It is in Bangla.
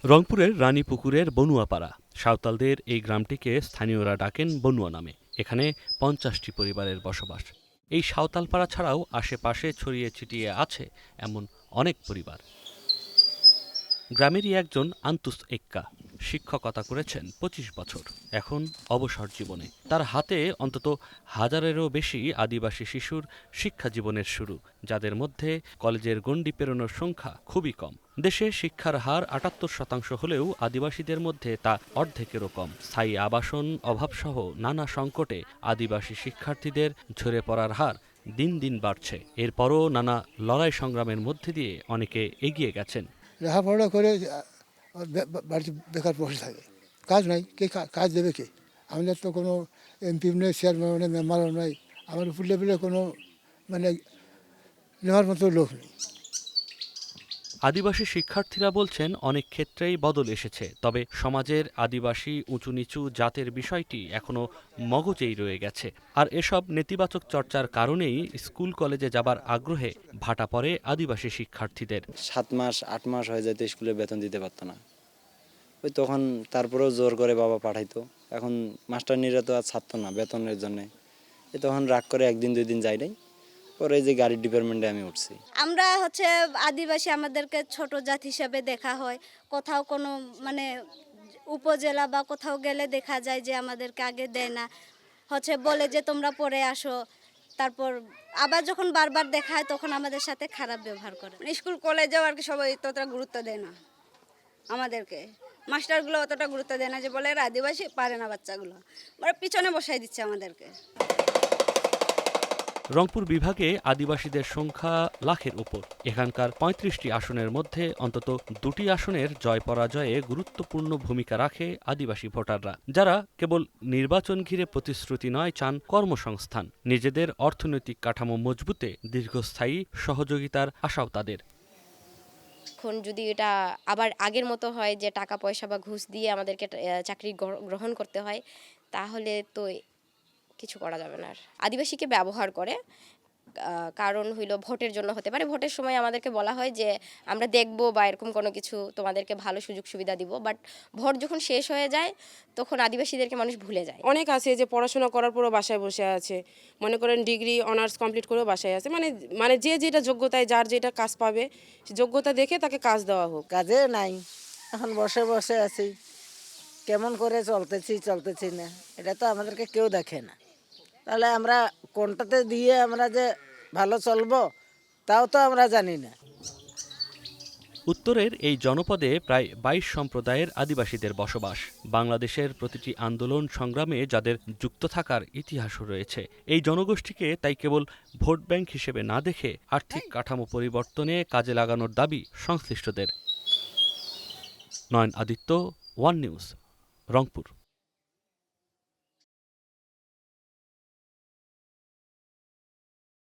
রংপুরের রানীপুকুরের বনুয়াপাড়া সাঁওতালদের এই গ্রামটিকে স্থানীয়রা ডাকেন বনুয়া নামে। এখানে ৫০টি পরিবারের বসবাস। এই সাঁওতালপাড়া ছাড়াও আশেপাশে ছড়িয়ে ছিটিয়ে আছে এমন অনেক পরিবার। গ্রামেরই একজন আন্তুস এক্কা শিক্ষকতা করেছেন ২৫ বছর। এখন অবসর জীবনে। তার হাতে অন্তত হাজারেরও বেশি আদিবাসী শিশুর শিক্ষা জীবনের শুরু, যাদের মধ্যে কলেজের গণ্ডি পেরোনোর সংখ্যা খুবই কম। দেশে শিক্ষার হার ৭৮% হলেও আদিবাসীদের মধ্যে তা অর্ধেকেরও কম। স্থায়ী আবাসন অভাবসহ নানা সংকটে আদিবাসী শিক্ষার্থীদের ঝরে পড়ার হার দিন দিন বাড়ছে। এরপরও নানা লড়াই সংগ্রামের মধ্যে দিয়ে অনেকে এগিয়ে গেছেন। লেখাপড়া করে বাড়িতে বেকার বসে থাকে, কাজ নাই, কে কাজ দেবে কে? আমাদের তো কোনো এমপি নেই, চেয়ারম্যান নেই, মেম্বারও নাই, আমার উপর লেভেলে কোনো মানে নেওয়ার মতো লোক নেই। আদিবাসী শিক্ষার্থীরা বলছেন অনেক ক্ষেত্রেই বদল এসেছে, তবে সমাজের আদিবাসী উঁচু নিচু জাতের বিষয়টি এখনো মগজেই রয়ে গেছে। আর এসব নেতিবাচক চর্চার কারণেই স্কুল কলেজে যাবার আগ্রহে ভাটা পড়ে আদিবাসী শিক্ষার্থীদের। ৭ মাস ৮ মাস হয়ে যেত স্কুলে বেতন দিতে পারতো না, ওই তখন তারপরেও জোর করে বাবা পাঠাইতো। এখন মাস্টারনিরা তো আর ছাড়তো না বেতনের জন্যে, তখন রাগ করে একদিন ২ দিন যাই নাই। পরে এই যে গাড়ির ডিপার্টমেন্টে আমি উঠছি। আমরা আদিবাসী, আমাদেরকে ছোট জাত হিসেবে দেখা হয়। কোথাও কোনো মানে উপজেলা বা কোথাও গেলে দেখা যায় যে আমাদেরকে আগে দেয় না, বলে যে তোমরা পরে আসো। তারপর আবার যখন বারবার দেখা হয় তখন আমাদের সাথে খারাপ ব্যবহার করে। স্কুল কলেজেও আর কি সবাই ততটা গুরুত্ব দেয় না আমাদেরকে। মাস্টারগুলো অতটা গুরুত্ব দেয় না, যে বলে এরা আদিবাসী পারে না বাচ্চাগুলো, ওরা পিছনে বসাই দিচ্ছে আমাদেরকে। রংপুর বিভাগে আদিবাসীদের সংখ্যা লাখের উপর। এখানকার ৩৫টি আসনের মধ্যে অন্তত ২টি আসনের জয় পরাজয়ে গুরুত্বপূর্ণ ভূমিকা রাখে আদিবাসী ভোটাররা, যারা কেবল নির্বাচন ঘিরে প্রতিশ্রুতি নয়, চান কর্মসংস্থান, নিজেদের অর্থনৈতিক কাঠামো মজবুতে দীর্ঘস্থায়ী সহযোগিতার আশাও তাদের। এখন যদি এটা আবার আগের মতো হয় যে টাকা পয়সা বা ঘুষ দিয়ে আমাদেরকে চাকরি গ্রহণ করতে হয়, তাহলে তো কিছু করা যাবে না। আর আদিবাসীকে ব্যবহার করে, কারণ হইল ভোটের জন্য হতে পারে। ভোটের সময় আমাদেরকে বলা হয় যে আমরা দেখব বা এরকম কোনো কিছু তোমাদেরকে ভালো সুযোগ সুবিধা দিব, বাট ভোট যখন শেষ হয়ে যায় তখন আদিবাসীদেরকে মানুষ ভুলে যায়। অনেক আছে যে পড়াশোনা করার পরও বাসায় বসে আছে, মনে করেন ডিগ্রি অনার্স কমপ্লিট করেও বাসায় আছে, মানে যে যেটা যোগ্যতায় যার যেটা কাজ পাবে যোগ্যতা দেখে তাকে কাজ দেওয়া হোক। কাজে নাই, এখন বসে বসে আছি, কেমন করে চলতেছি না, এটা তো আমাদেরকে কেউ দেখে না। তাহলে আমরা কোনটাতে দিয়ে আমরা যে ভালো চলবো তাও তো আমরা জানি না। উত্তরের এই জনপদে প্রায় ২২ সম্প্রদায়ের আদিবাসীদের বসবাস। বাংলাদেশের প্রতিটি আন্দোলন সংগ্রামে যাদের যুক্ত থাকার ইতিহাসও রয়েছে। এই জনগোষ্ঠীকে তাই কেবল ভোট ব্যাংক হিসেবে না দেখে আর্থিক কাঠামো পরিবর্তনে কাজে লাগানোর দাবি সংশ্লিষ্টদের। নয়ন আদিত্য, ওয়ান নিউজ, রংপুর।